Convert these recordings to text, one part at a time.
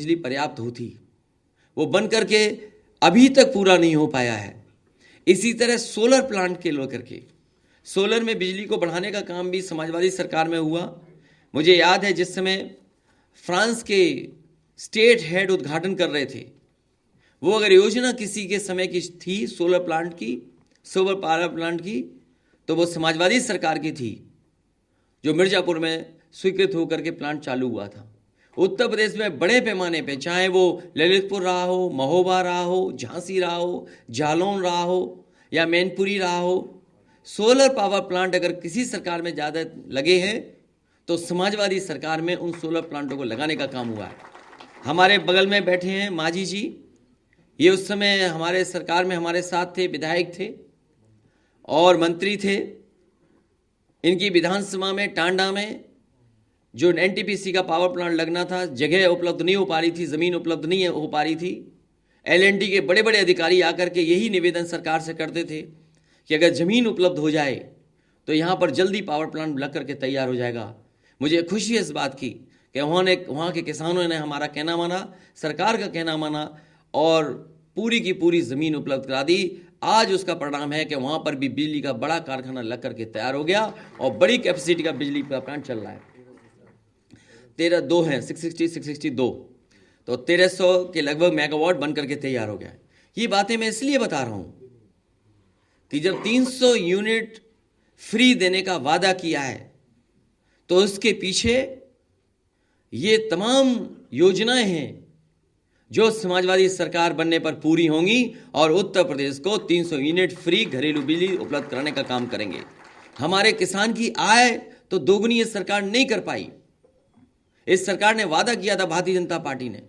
बिजली पर्याप्त होती, वो बन करके अभी तक पूरा नहीं हो पाया है। इसी तरह सोलर प्लांट के लेकर के, सोलर में बिजली को बढ़ाने का काम भी समाजवादी सरकार में हुआ। मुझे याद है जिस समय फ्रांस के स्टेट हेड उद्घाटन कर रहे थे, वो अगर योजना किसी के समय की थी सोलर पावर प्लांट की, तो वो समाजवादी सरकार की थी, जो मिर्जापुर में स्वीकृत होकर के प्लांट चालू हुआ था। उत्तर प्रदेश में बड़े पैमाने पे, चाहे वो ललितपुर रहा हो, महोबा रहा हो, झांसी रहा हो, जालौन रहा हो या मैनपुरी रहा हो, सोलर पावर प्लांट अगर किसी सरकार में ज़्यादा लगे हैं तो समाजवादी सरकार में उन सोलर प्लांटों को लगाने का काम हुआ है। हमारे बगल में बैठे हैं मांझी जी, ये उस समय हमारे सरकार में हमारे साथ थे, विधायक थे और मंत्री थे। इनकी विधानसभा में टांडा में जो एनटीपीसी का पावर प्लांट लगना था, जगह उपलब्ध नहीं हो पा रही थी, ज़मीन उपलब्ध नहीं हो पा रही थी। एलएनटी के बड़े बड़े अधिकारी आकर के यही निवेदन सरकार से करते थे कि अगर ज़मीन उपलब्ध हो जाए तो यहाँ पर जल्दी पावर प्लांट लग करके तैयार हो जाएगा। मुझे खुशी है इस बात की कि वहाँ के किसानों ने हमारा कहना माना, सरकार का कहना माना और पूरी की पूरी ज़मीन उपलब्ध करा दी। आज उसका परिणाम है कि वहाँ पर भी बिजली का बड़ा कारखाना लग करके तैयार हो गया और बड़ी कैपेसिटी का बिजली का प्लांट चल रहा है। 13 हैं 662, तो 1300 के लगभग मेगावाट बन करके तैयार हो गया है। ये बातें मैं इसलिए बता रहा हूँ कि जब 300 यूनिट फ्री देने का वादा किया है तो उसके पीछे ये तमाम योजनाएं हैं जो समाजवादी सरकार बनने पर पूरी होंगी और उत्तर प्रदेश को 300 यूनिट फ्री घरेलू बिजली उपलब्ध कराने का काम करेंगे। हमारे किसान की आय तो दोगुनी ये सरकार नहीं कर पाई। इस सरकार ने वादा किया था, भारतीय जनता पार्टी ने।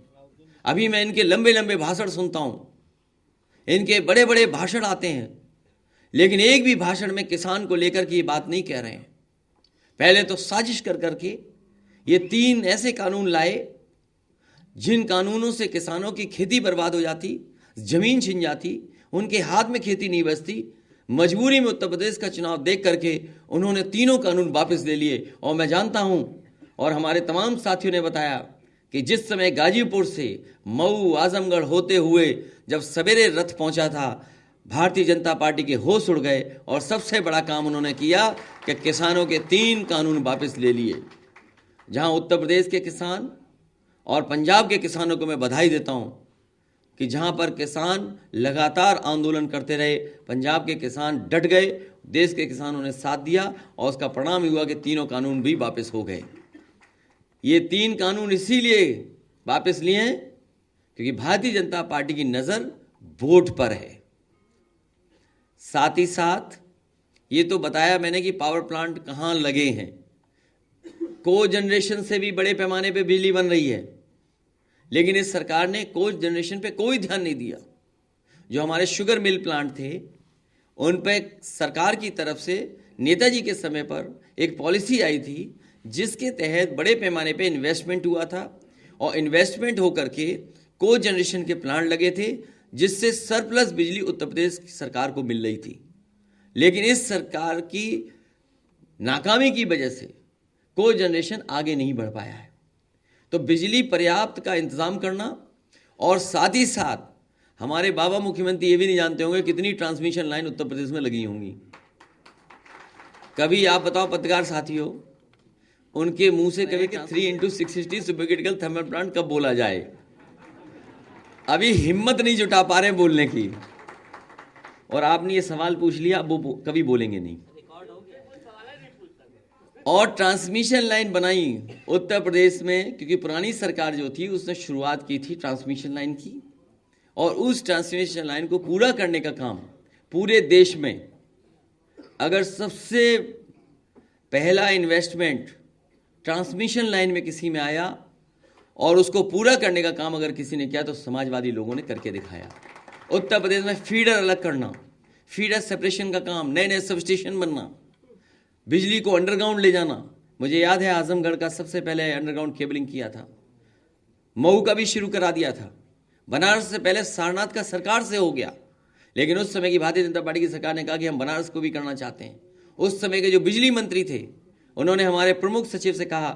अभी मैं इनके लंबे लंबे भाषण सुनता हूं, इनके बड़े बड़े भाषण आते हैं, लेकिन एक भी भाषण में किसान को लेकर के ये बात नहीं कह रहे हैं। पहले तो साजिश कर करके ये 3 ऐसे कानून लाए जिन कानूनों से किसानों की खेती बर्बाद हो जाती, जमीन छिन जाती, उनके हाथ में खेती नहीं बचती। मजबूरी में उत्तर प्रदेश का चुनाव देख करके उन्होंने तीनों कानून वापस ले लिए। और मैं जानता हूं और हमारे तमाम साथियों ने बताया कि जिस समय गाजीपुर से मऊ आजमगढ़ होते हुए जब सवेरे रथ पहुंचा था, भारतीय जनता पार्टी के होश उड़ गए और सबसे बड़ा काम उन्होंने किया कि किसानों के 3 कानून वापस ले लिए। जहां उत्तर प्रदेश के किसान और पंजाब के किसानों को मैं बधाई देता हूं कि जहां पर किसान लगातार आंदोलन करते रहे, पंजाब के किसान डट गए, देश के किसानों ने साथ दिया और उसका परिणाम हुआ कि तीनों कानून भी वापस हो गए। ये 3 कानून इसीलिए वापस लिए हैं क्योंकि भारतीय जनता पार्टी की नज़र वोट पर है। साथ ही साथ ये तो बताया मैंने कि पावर प्लांट कहाँ लगे हैं। को जनरेशन से भी बड़े पैमाने पे बिजली बन रही है, लेकिन इस सरकार ने को जनरेशन पे कोई ध्यान नहीं दिया। जो हमारे शुगर मिल प्लांट थे उन पे सरकार की तरफ से नेताजी के समय पर एक पॉलिसी आई थी जिसके तहत बड़े पैमाने पे इन्वेस्टमेंट हुआ था और इन्वेस्टमेंट होकर के को जनरेशन के प्लांट लगे थे जिससे सरप्लस बिजली उत्तर प्रदेश की सरकार को मिल रही थी। लेकिन इस सरकार की नाकामी की वजह से को जनरेशन आगे नहीं बढ़ पाया है। तो बिजली पर्याप्त का इंतजाम करना और साथ ही साथ हमारे बाबा मुख्यमंत्री ये भी नहीं जानते होंगे कितनी ट्रांसमिशन लाइन उत्तर प्रदेश में लगी होंगी। कभी आप बताओ पत्रकार साथियों, उनके मुंह से कभी कि 3x660 सुपरक्रिटिकल थर्मल प्लांट कब बोला जाए। अभी हिम्मत नहीं जुटा पा रहे बोलने की, और आपने ये सवाल पूछ लिया, अब वो कभी बोलेंगे नहीं। और ट्रांसमिशन लाइन बनाई उत्तर प्रदेश में, क्योंकि पुरानी सरकार जो थी उसने शुरुआत की थी ट्रांसमिशन लाइन की, और उस ट्रांसमिशन लाइन को पूरा करने का काम पूरे देश में, अगर सबसे पहला इन्वेस्टमेंट ट्रांसमिशन लाइन में किसी में आया और उसको पूरा करने का काम अगर किसी ने किया तो समाजवादी लोगों ने करके दिखाया। उत्तर प्रदेश में फीडर अलग करना, फीडर सेपरेशन का काम, नए नए सब स्टेशन बनना, बिजली को अंडरग्राउंड ले जाना। मुझे याद है आजमगढ़ का सबसे पहले अंडरग्राउंड केबलिंग किया था, मऊ का भी शुरू करा दिया था, बनारस से पहले सारनाथ का सरकार से हो गया, लेकिन उस समय की भारतीय जनता पार्टी की सरकार ने कहा कि हम बनारस को भी करना चाहते हैं। उस समय के जो बिजली मंत्री थे उन्होंने हमारे प्रमुख सचिव से कहा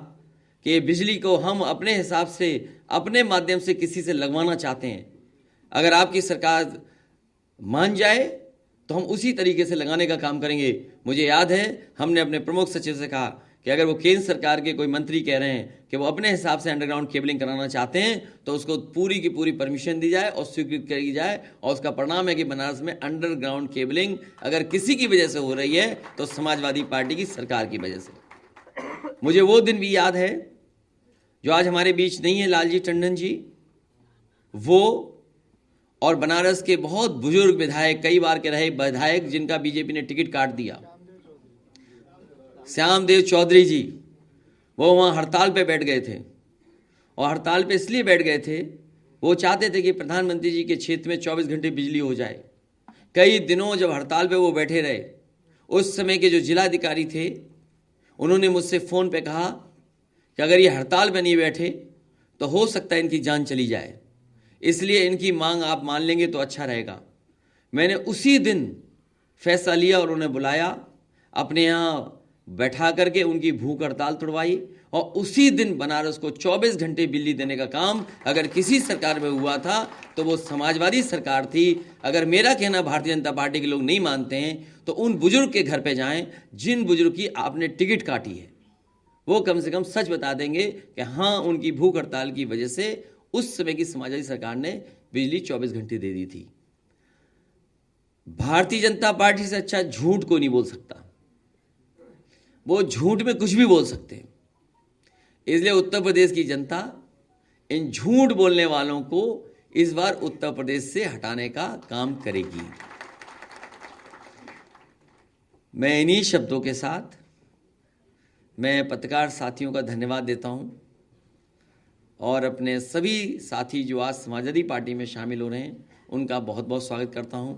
कि बिजली को हम अपने हिसाब से, अपने माध्यम से किसी से लगवाना चाहते हैं, अगर आपकी सरकार मान जाए तो हम उसी तरीके से लगाने का काम करेंगे। मुझे याद है हमने अपने प्रमुख सचिव से कहा कि अगर वो केंद्र सरकार के कोई मंत्री कह रहे हैं कि वो अपने हिसाब से अंडरग्राउंड केबलिंग कराना चाहते हैं तो उसको पूरी की पूरी परमिशन दी जाए और स्वीकृत करी जाए, और उसका परिणाम है कि बनारस में अंडरग्राउंड केबलिंग अगर किसी की वजह से हो रही है तो समाजवादी पार्टी की सरकार की वजह से। मुझे वो दिन भी याद है जो आज हमारे बीच नहीं है, लालजी टंडन जी, वो और बनारस के बहुत बुजुर्ग विधायक, कई बार के रहे विधायक जिनका बीजेपी ने टिकट काट दिया, श्यामदेव चौधरी जी, वो वहाँ हड़ताल पे बैठ गए थे। और हड़ताल पे इसलिए बैठ गए थे, वो चाहते थे कि प्रधानमंत्री जी के क्षेत्र में 24 घंटे बिजली हो जाए। कई दिनों जब हड़ताल पे वो बैठे रहे, उस समय के जो जिलाधिकारी थे उन्होंने मुझसे फ़ोन पे कहा कि अगर ये हड़ताल पे नहीं बैठे तो हो सकता है इनकी जान चली जाए, इसलिए इनकी मांग आप मान लेंगे तो अच्छा रहेगा। मैंने उसी दिन फैसला लिया और उन्हें बुलाया, अपने यहाँ बैठा करके उनकी भूख हड़ताल तुड़वाई, और उसी दिन बनारस को 24 घंटे बिजली देने का काम अगर किसी सरकार में हुआ था तो वो समाजवादी सरकार थी। अगर मेरा कहना भारतीय जनता पार्टी के लोग नहीं मानते हैं तो उन बुजुर्ग के घर पे जाएं जिन बुजुर्ग की आपने टिकट काटी है, वो कम से कम सच बता देंगे कि हाँ, उनकी भूख हड़ताल की वजह से उस समय की समाजवादी सरकार ने बिजली 24 घंटे दे दी थी। भारतीय जनता पार्टी से अच्छा झूठ कोई नहीं बोल सकता, वो झूठ में कुछ भी बोल सकते हैं। इसलिए उत्तर प्रदेश की जनता इन झूठ बोलने वालों को इस बार उत्तर प्रदेश से हटाने का काम करेगी। मैं इन्हीं शब्दों के साथ मैं पत्रकार साथियों का धन्यवाद देता हूं और अपने सभी साथी जो आज समाजवादी पार्टी में शामिल हो रहे हैं उनका बहुत बहुत स्वागत करता हूं।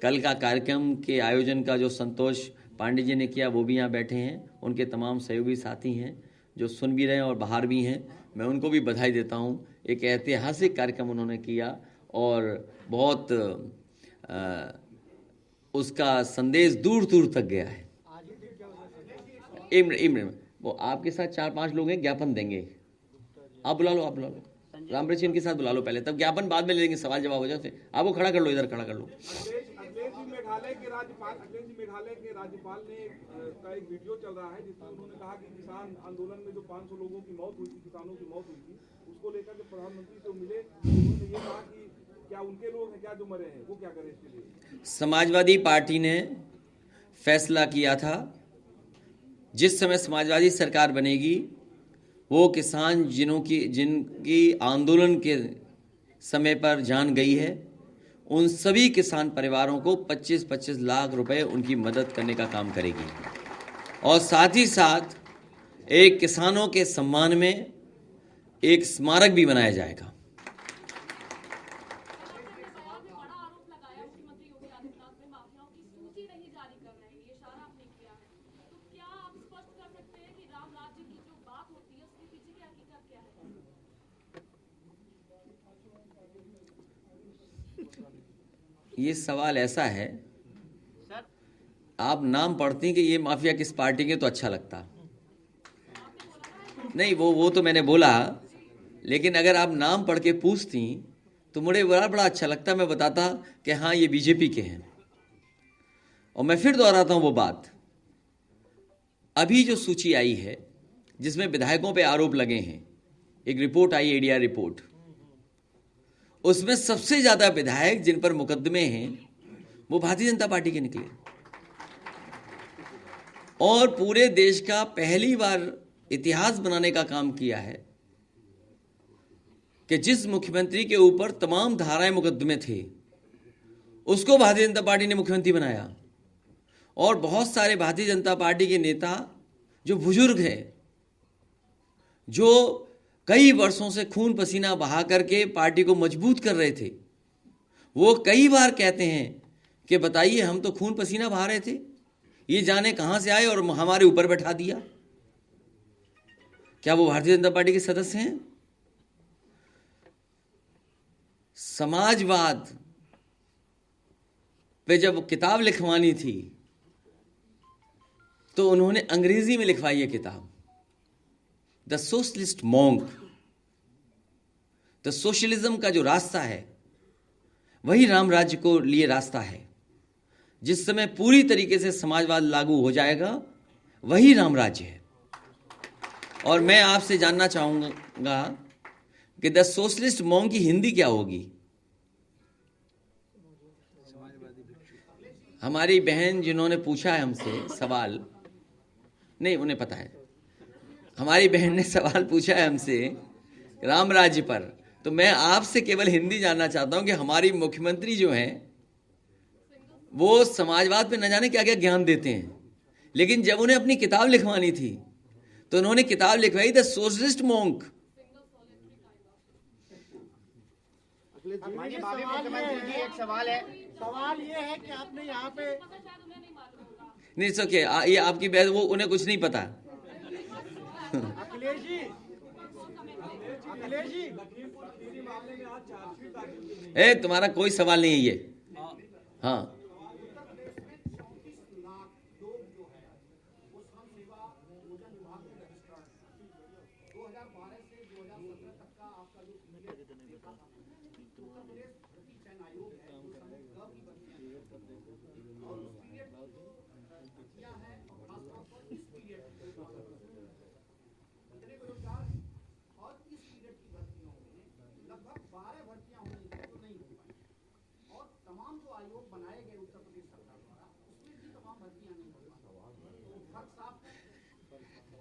कल का कार्यक्रम के आयोजन का जो संतोष पांडे जी ने किया, वो भी यहाँ बैठे हैं, उनके तमाम सहयोगी साथी हैं जो सुन भी रहे हैं और बाहर भी हैं, मैं उनको भी बधाई देता हूं। एक ऐतिहासिक कार्यक्रम उन्होंने किया और बहुत उसका संदेश दूर दूर तक गया है। एक मिनट, वो आपके साथ 4-5 लोग हैं, ज्ञापन देंगे, आप बुला लो रामप्रीत सिंह के साथ बुला लो पहले, तब ज्ञापन बाद में ले लेंगे, सवाल जवाब हो जाए। आप वो खड़ा कर लो, इधर खड़ा कर लो। मेघालय के राज्यपाल ने का एक वीडियो चल रहा है जिसमें उन्होंने कहा कि किसान आंदोलन में जो 500 लोगों की मौत हुई थी, किसानों की मौत हुई थी, उसको लेकर के प्रधानमंत्री से मिले, उन्होंने ये कहा कि क्या उनके लोग हैं क्या जो मरे हैं, वो क्या करें इसके लिए। समाजवादी पार्टी ने फैसला किया था जिस समय समाजवादी सरकार बनेगी वो किसान जिनकी आंदोलन के समय पर जान गई है, उन सभी किसान परिवारों को 25-25 लाख रुपए उनकी मदद करने का काम करेगी। और साथ ही साथ एक किसानों के सम्मान में एक स्मारक भी बनाया जाएगा। ये सवाल ऐसा है, आप नाम पढ़ती कि ये माफिया किस पार्टी के तो अच्छा लगता नहीं, वो तो मैंने बोला, लेकिन अगर आप नाम पढ़ के पूछती तो मुझे बड़ा अच्छा लगता, मैं बताता कि हाँ ये बीजेपी के हैं। और मैं फिर दोहराता हूं वो बात, अभी जो सूची आई है जिसमें विधायकों पे आरोप लगे हैं, एक रिपोर्ट आई, एडीआर रिपोर्ट, उसमें सबसे ज्यादा विधायक जिन पर मुकदमे हैं वो भारतीय जनता पार्टी के निकले। और पूरे देश का पहली बार इतिहास बनाने का काम किया है कि जिस मुख्यमंत्री के ऊपर तमाम धाराएं मुकदमे थे उसको भारतीय जनता पार्टी ने मुख्यमंत्री बनाया। और बहुत सारे भारतीय जनता पार्टी के नेता जो बुजुर्ग हैं, जो कई वर्षों से खून पसीना बहा करके पार्टी को मजबूत कर रहे थे, वो कई बार कहते हैं कि बताइए हम तो खून पसीना बहा रहे थे, ये जाने कहां से आए और हमारे ऊपर बैठा दिया। क्या वो भारतीय जनता पार्टी के सदस्य हैं? समाजवाद पे जब किताब लिखवानी थी तो उन्होंने अंग्रेजी में लिखवाई है किताब, the socialist monk, the socialism का जो रास्ता है वही राम राज्य को लिए रास्ता है। जिस समय पूरी तरीके से समाजवाद लागू हो जाएगा वही राम राज्य है। और मैं आपसे जानना चाहूंगा कि द सोशलिस्ट मॉन्क की हिंदी क्या होगी? हमारी बहन जिन्होंने पूछा है हमसे सवाल, नहीं उन्हें पता है, हमारी बहन ने सवाल पूछा है हमसे राम राज्य पर, तो मैं आपसे केवल हिंदी जानना चाहता हूं कि हमारी मुख्यमंत्री जो हैं वो समाजवाद पे न जाने क्या क्या ज्ञान देते हैं, लेकिन जब उन्हें अपनी किताब लिखवानी थी तो उन्होंने किताब लिखवाई द सोशलिस्ट मॉन्क। माननीय भावी मुख्यमंत्री जी, एक सवाल है। सवाल ये है कि आपने यहाँ पे नहीं सोके ये आपकी बहन, वो उन्हें कुछ नहीं पता। अखिलेश जी ए तुम्हारा कोई सवाल नहीं है ये। हाँ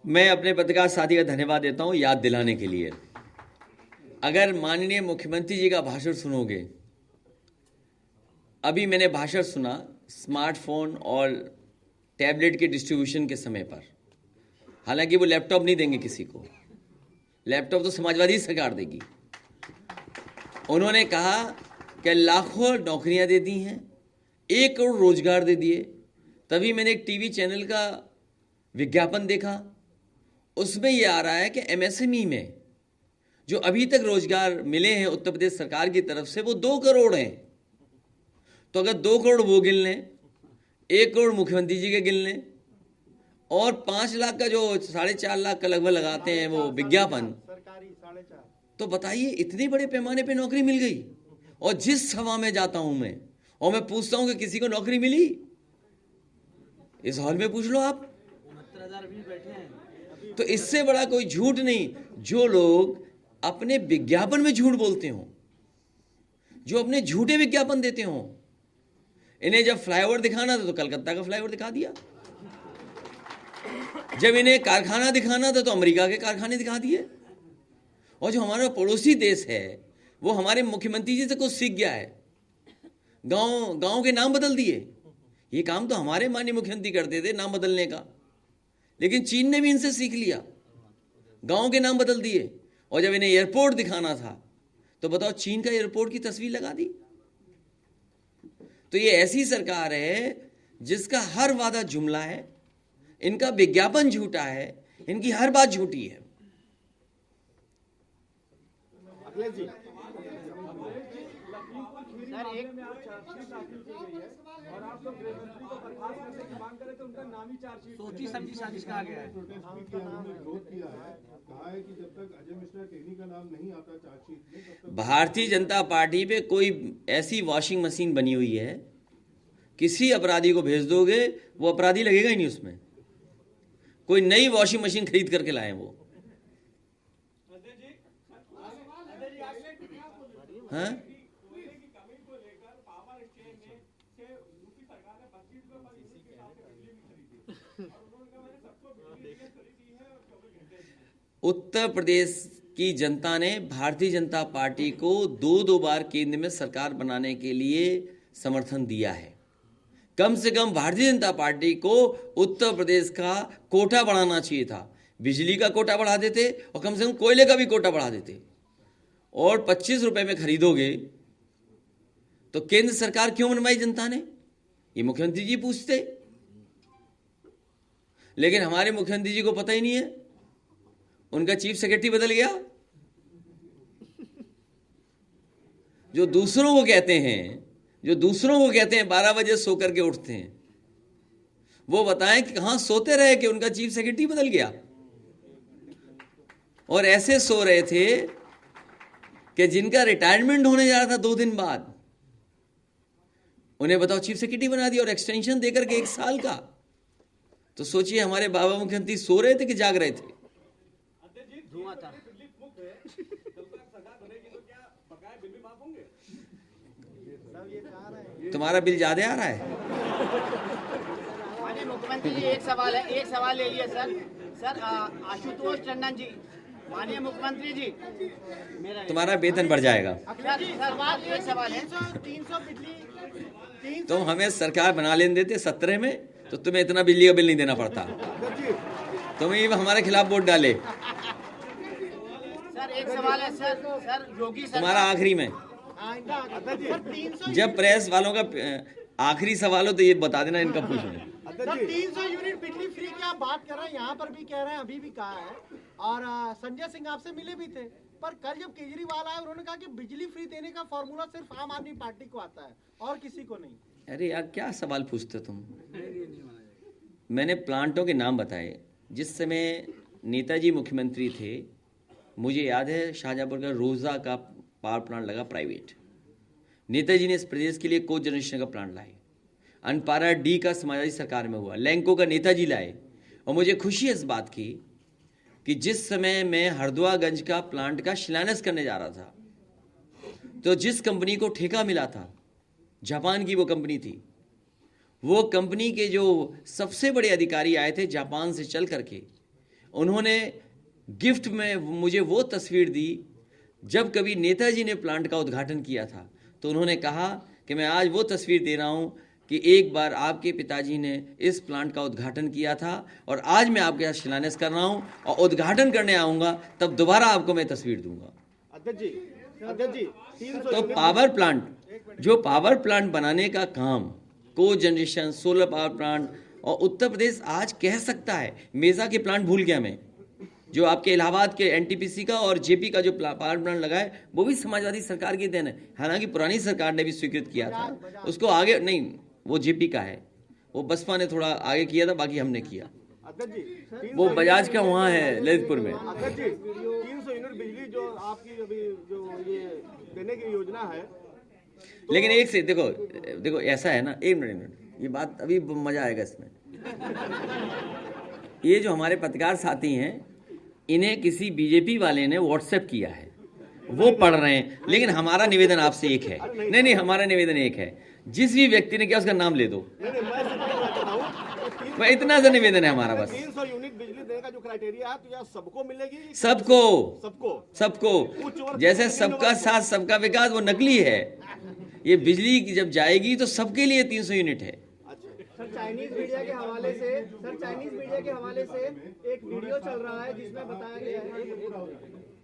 मैं अपने पत्रकार साथी का धन्यवाद देता हूं याद दिलाने के लिए। अगर माननीय मुख्यमंत्री जी का भाषण सुनोगे, अभी मैंने भाषण सुना स्मार्टफोन और टैबलेट के डिस्ट्रीब्यूशन के समय पर, हालांकि वो लैपटॉप नहीं देंगे किसी को, लैपटॉप तो समाजवादी सरकार देगी। उन्होंने कहा कि लाखों नौकरियां दे दी हैं, 1 करोड़ रोजगार दे दिए। तभी मैंने एक टीवी चैनल का विज्ञापन देखा, उसमें यह आ रहा है कि एमएसएमई में जो अभी तक रोजगार मिले हैं उत्तर प्रदेश सरकार की तरफ से वो 2 करोड़ हैं। तो अगर 2 करोड़ वो गिन लें, 1 करोड़ मुख्यमंत्री जी के गिन लें, और 5 लाख का जो 4.5 लाख का लगभग लगाते हैं वो विज्ञापन, सरकारी 4.5, तो बताइए इतने बड़े पैमाने पे नौकरी मिल गई। और जिस सभा में जाता हूं मैं और मैं पूछता हूं कि किसी को नौकरी मिली, इस हॉल में पूछ लो आप, 69,000 भी बैठे हैं। तो इससे बड़ा कोई झूठ नहीं। जो लोग अपने विज्ञापन में झूठ बोलते हो, जो अपने झूठे विज्ञापन देते हो, इन्हें जब फ्लाईओवर दिखाना था तो कलकत्ता का फ्लाईओवर दिखा दिया, जब इन्हें कारखाना दिखाना था तो अमेरिका के कारखाने दिखा दिए। और जो हमारा पड़ोसी देश है वो हमारे मुख्यमंत्री जी से कुछ सीख गया है, गांव के नाम बदल दिए। ये काम तो हमारे माननीय मुख्यमंत्री करते थे, नाम बदलने का, लेकिन चीन ने भी इनसे सीख लिया, गांव के नाम बदल दिए। और जब इन्हें एयरपोर्ट दिखाना था तो बताओ चीन का एयरपोर्ट की तस्वीर लगा दी। तो ये ऐसी सरकार है जिसका हर वादा जुमला है, इनका विज्ञापन झूठा है, इनकी हर बात झूठी है। अखिलेश जी सर, एक और आप लोग गृह मंत्री को बर्खास्त करने की मांग करे तो उनका नाम ही चार्जशीट सोची समझी साजिश कहा गया है। विरोध किया है, कहा है कि जब तक अजय मिश्रा टेहनी का नाम नहीं आता चार्जशीट में तब तक भारतीय जनता पार्टी पे कोई ऐसी वॉशिंग मशीन बनी हुई है, किसी अपराधी को भेज दोगे वो अपराधी लगेगा ही नहीं उसमें। कोई नई वॉशिंग मशीन खरीद करके लाए वो। हाँ? उत्तर प्रदेश की जनता ने भारतीय जनता पार्टी को 2 बार केंद्र में सरकार बनाने के लिए समर्थन दिया है। कम से कम भारतीय जनता पार्टी को उत्तर प्रदेश का कोटा बढ़ाना चाहिए था। बिजली का कोटा बढ़ा देते और कम से कम कोयले का भी कोटा बढ़ा देते। और 25 रुपए में खरीदोगे तो केंद्र सरकार क्यों बनवाई जनता ने, ये मुख्यमंत्री जी पूछते। लेकिन हमारे मुख्यमंत्री जी को पता ही नहीं है, उनका चीफ सेक्रेटरी बदल गया। जो दूसरों को कहते हैं 12 बजे सो करके उठते हैं, वो बताएं कि कहां सोते रहे कि उनका चीफ सेक्रेटरी बदल गया। और ऐसे सो रहे थे कि जिनका रिटायरमेंट होने जा रहा था 2 दिन बाद, उन्हें बताओ चीफ सेक्रेटरी बना दिया और एक्सटेंशन देकर के 1 साल का। तो सोचिए हमारे बाबा मुख्यमंत्री सो रहे थे कि जाग रहे थे? धुआं था। तुम्हारा बिल ज्यादा आ रहा है? माननीय मुख्यमंत्री जी एक सवाल है, एक सवाल ले लिया सर। सर आशुतोष टंडन जी, माननीय मुख्यमंत्री जी, मेरा तुम्हारा वेतन बढ़ जाएगा। सर बात एक सवाल है। 300 बिजली तुम हमें सरकार बना लेने देते 17 में, तो तुम्हें इतना बिजली का बिल नहीं देना पड़ता। तुम ही हमारे खिलाफ वोट डाले। सर एक सवाल है सर। सर योगी तुम्हारा आखिरी में, सर 300 जब प्रेस वालों का आखिरी सवाल हो तो ये बता देना, इनका पूछ लें। सर 300 यूनिट बिजली फ्री की आप बात कर रहे हैं, यहाँ पर भी कह रहे हैं, अभी भी कहा है, और संजय सिंह आपसे मिले भी थे। पर कल जब केजरीवाल आए उन्होंने कहा कि बिजली फ्री देने का फॉर्मूला सिर्फ आम आदमी पार्टी को आता है और किसी को नहीं। अरे यार क्या सवाल पूछते हो तुम? मैंने प्लांटों के नाम बताए। जिस समय नेताजी मुख्यमंत्री थे, मुझे याद है शाहजहाँपुर का रोजा का पावर प्लांट लगा प्राइवेट। नेताजी ने इस प्रदेश के लिए को जनरेशन का प्लांट लाए। अनपारा डी का समाजवादी सरकार में हुआ। लैंको का नेताजी लाए। और मुझे खुशी है इस बात की कि जिस समय मैं हरदुआगंज का प्लांट का शिलान्यास करने जा रहा था, तो जिस कंपनी को ठेका मिला था, जापान की वो कंपनी थी, वो कंपनी के जो सबसे बड़े अधिकारी आए थे जापान से चल करके, उन्होंने गिफ्ट में मुझे वो तस्वीर दी जब कभी नेताजी ने प्लांट का उद्घाटन किया था। तो उन्होंने कहा कि मैं आज वो तस्वीर दे रहा हूं कि एक बार आपके पिताजी ने इस प्लांट का उद्घाटन किया था और आज मैं आपके साथ शिलान्यास कर रहा हूं और उद्घाटन करने आऊंगा, तब दोबारा आपको मैं तस्वीर दूंगा। अध्यक्ष जी 300 तो पावर प्लांट, जो पावर प्लांट बनाने का काम, को जनरेशन, सोलर पावर प्लांट, और उत्तर प्रदेश आज कह सकता है, मेजा के प्लांट भूल गया मैं, जो आपके इलाहाबाद के एनटीपीसी का और जेपी का जो पावर प्लांट लगा है, वो भी समाजवादी सरकार की देन है। हालांकि पुरानी सरकार ने भी स्वीकृत किया था उसको, आगे नहीं, वो जेपी का है, वो बसपा ने थोड़ा आगे किया था, बाकी हमने किया। अध्यक्ष जी वो बजाज का वहाँ है ललितपुर में। अध्यक्ष जी 300 यूनिट बिजली जो आपकी अभी जो ये देने की योजना है, लेकिन एक से देखो ऐसा है ना, एक मिनट, ये बात अभी मजा आएगा इसमें। ये जो हमारे पत्रकार साथी हैं, इन्हें किसी बीजेपी वाले ने व्हाट्सएप किया है, वो पढ़ रहे हैं। लेकिन हमारा निवेदन आपसे एक है, नहीं, हमारा निवेदन एक है, जिस भी व्यक्ति ने किया उसका नाम ले दो। मैं इतना सा निवेदन है हमारा बस। 300 यूनिट बिजली देने का जो क्राइटेरिया है, तो यह सबको मिलेगी? सबको जैसे सबका साथ सबका विकास, वो नकली है। ये बिजली की जब जाएगी तो सबके लिए 300 यूनिट है। सर चाइनीज मीडिया के हवाले से एक वीडियो चल रहा है जिसमें बताया गया है।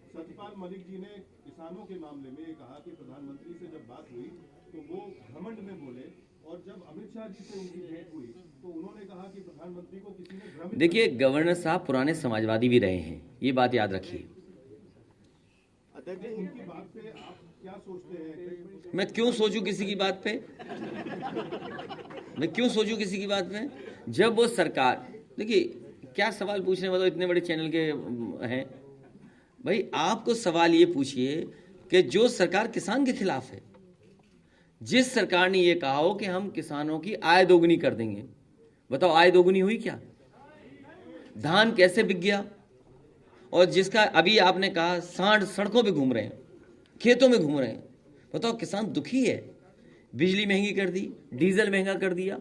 सतपाल मलिक जी ने किसानों के मामले में ये कहा कि प्रधानमंत्री से जब बात हुई तो वो घमंड में बोले, और जब अमित शाह जी से उनकी भेंट हुई तो उन्होंने कहा कि प्रधानमंत्री को किसी ने भ्रमित। देखिए, गवर्नर साहब पुराने समाजवादी भी रहे हैं, ये बात याद रखिए। अध्यक्ष जी उनकी बात पे आप क्या सोचते हैं? मैं क्यों सोचूं किसी की बात पे? मैं क्यों सोचूं किसी की बात पे? जब वो सरकार, देखिए क्या सवाल पूछने वाले इतने बड़े चैनल के हैं भाई, आपको सवाल ये पूछिए कि जो सरकार किसान के खिलाफ है, जिस सरकार ने ये कहा हो कि हम किसानों की आय दोगुनी कर देंगे, बताओ आय दोगुनी हुई क्या? धान कैसे बिक गया? और जिसका अभी आपने कहा सांड सड़कों पे घूम रहे हैं, खेतों में घूम रहे हैं, बताओ किसान दुखी है। बिजली महंगी कर दी, डीजल महंगा कर दिया,